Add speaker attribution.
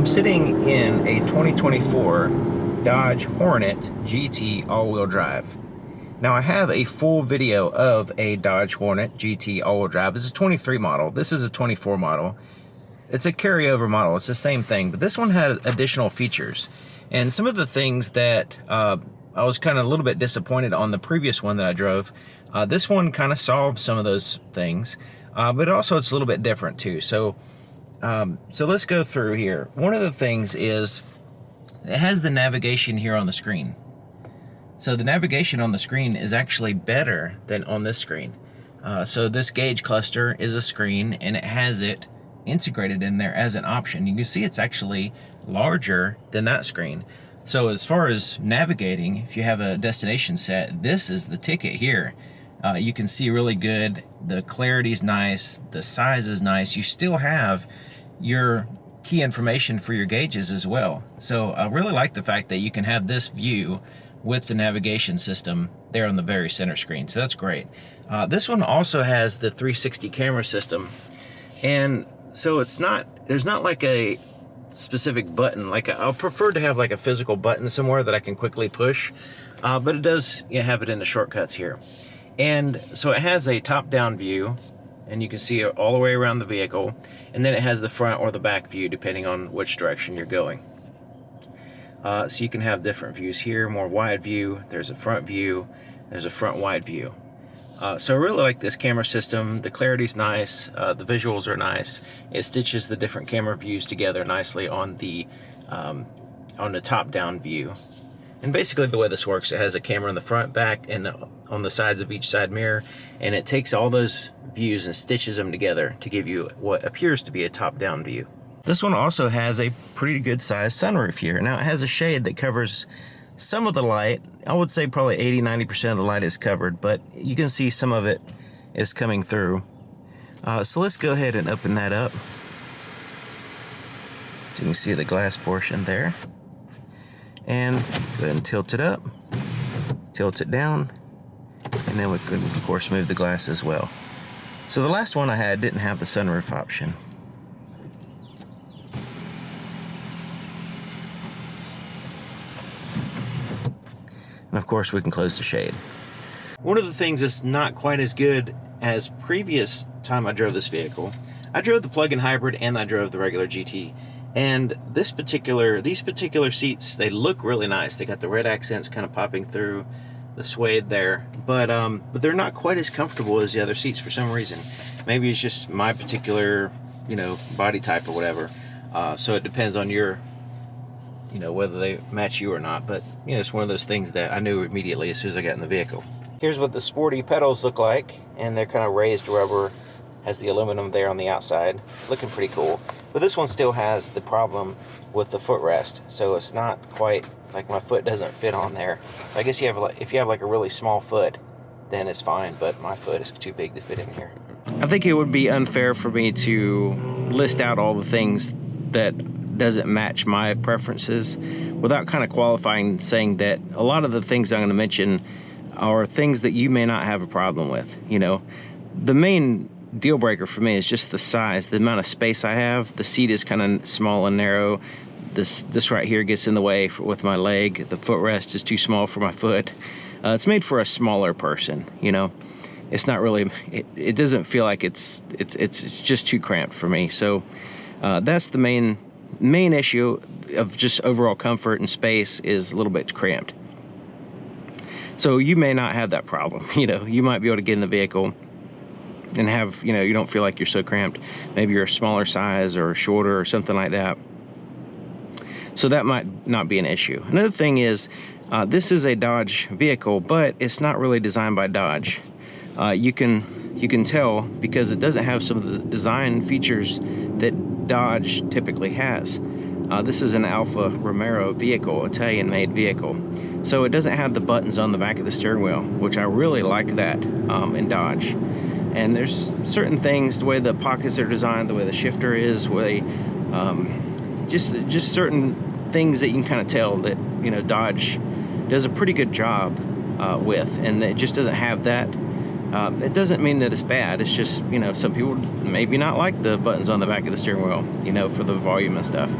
Speaker 1: I'm sitting in a 2024 Dodge Hornet GT all-wheel drive. Now I have a full video of a Dodge Hornet GT all-wheel drive. It's a 23 model. This is a 24 model. It's a carryover model. It's the same thing, but this one had additional features. And some of the things that I was kind of a little bit disappointed on the previous one that I drove, this one kind of solved some of those things, but also it's a little bit different too. So let's go through here. One of the things is it has the navigation here on the screen. So the navigation on the screen is actually better than on this screen. So this gauge cluster is a screen and it has it integrated in there as an option. You can see it's actually larger than that screen. So as far as navigating, if you have a destination set, this is the ticket here. You can see really good. The clarity's nice. The size is nice. You still have your key information for your gauges as well. So I really like the fact that you can have this view with the navigation system there on the very center screen. So that's great. This one also has the 360 camera system. And so there's not like a specific button. Like I'll prefer to have like a physical button somewhere that I can quickly push. But it does have it in the shortcuts here. And so it has a top-down view, and you can see it all the way around the vehicle, and then it has the front or the back view depending on which direction you're going. So you can have different views here, more wide view, there's a front view, there's a front wide view. So I really like this camera system. The clarity's nice, the visuals are nice. It stitches the different camera views together nicely on the top-down view. And basically the way this works, it has a camera in the front, back, and on the sides of each side mirror, and it takes all those views and stitches them together to give you what appears to be a top-down view. This one also has a pretty good sized sunroof here. Now it has a shade that covers some of the light. I would say probably 80–90% of the light is covered, but you can see some of it is coming through. So let's go ahead and open that up. So you can see the glass portion there. And go ahead and tilt it up, tilt it down, and then we could, of course, move the glass as well. So the last one I had didn't have the sunroof option. And of course, we can close the shade. One of the things that's not quite as good as previous time I drove this vehicle, I drove the plug-in hybrid and I drove the regular GT. And these particular seats, they look really nice. They got the red accents kind of popping through the suede there, but they're not quite as comfortable as the other seats for some reason. Maybe it's just my particular, body type or whatever. So it depends on your, whether they match you or not. But it's one of those things that I knew immediately as soon as I got in the vehicle. Here's what the sporty pedals look like, and they're kind of raised rubber. Has the aluminum there on the outside, looking pretty cool. But this one still has the problem with the footrest, so it's not quite like my foot doesn't fit on there. So I guess if you have like a really small foot, then it's fine, but my foot is too big to fit in here. I think it would be unfair for me to list out all the things that doesn't match my preferences without kind of qualifying, saying that a lot of the things I'm going to mention are things that you may not have a problem with. The main deal breaker for me is just the size, the amount of space I have. The seat is kind of small and narrow. This right here gets in the way with my leg. The footrest is too small for my foot. It's made for a smaller person. It's not really. It doesn't feel like it's just too cramped for me. So that's the main issue of just overall comfort and space is a little bit cramped. So you may not have that problem. You might be able to get in the vehicle and have, you don't feel like you're so cramped. Maybe you're a smaller size or shorter or something like that. So that might not be an issue. Another thing is, this is a Dodge vehicle, but it's not really designed by Dodge. You can tell because it doesn't have some of the design features that Dodge typically has. This is an Alfa Romeo vehicle, Italian-made vehicle. So it doesn't have the buttons on the back of the steering wheel, which I really like that in Dodge. And there's certain things, the way the pockets are designed, the way the shifter is, just certain things that you can kind of tell that Dodge does a pretty good job with, and it just doesn't have that. It doesn't mean that it's bad. It's just some people maybe not like the buttons on the back of the steering wheel, for the volume and stuff.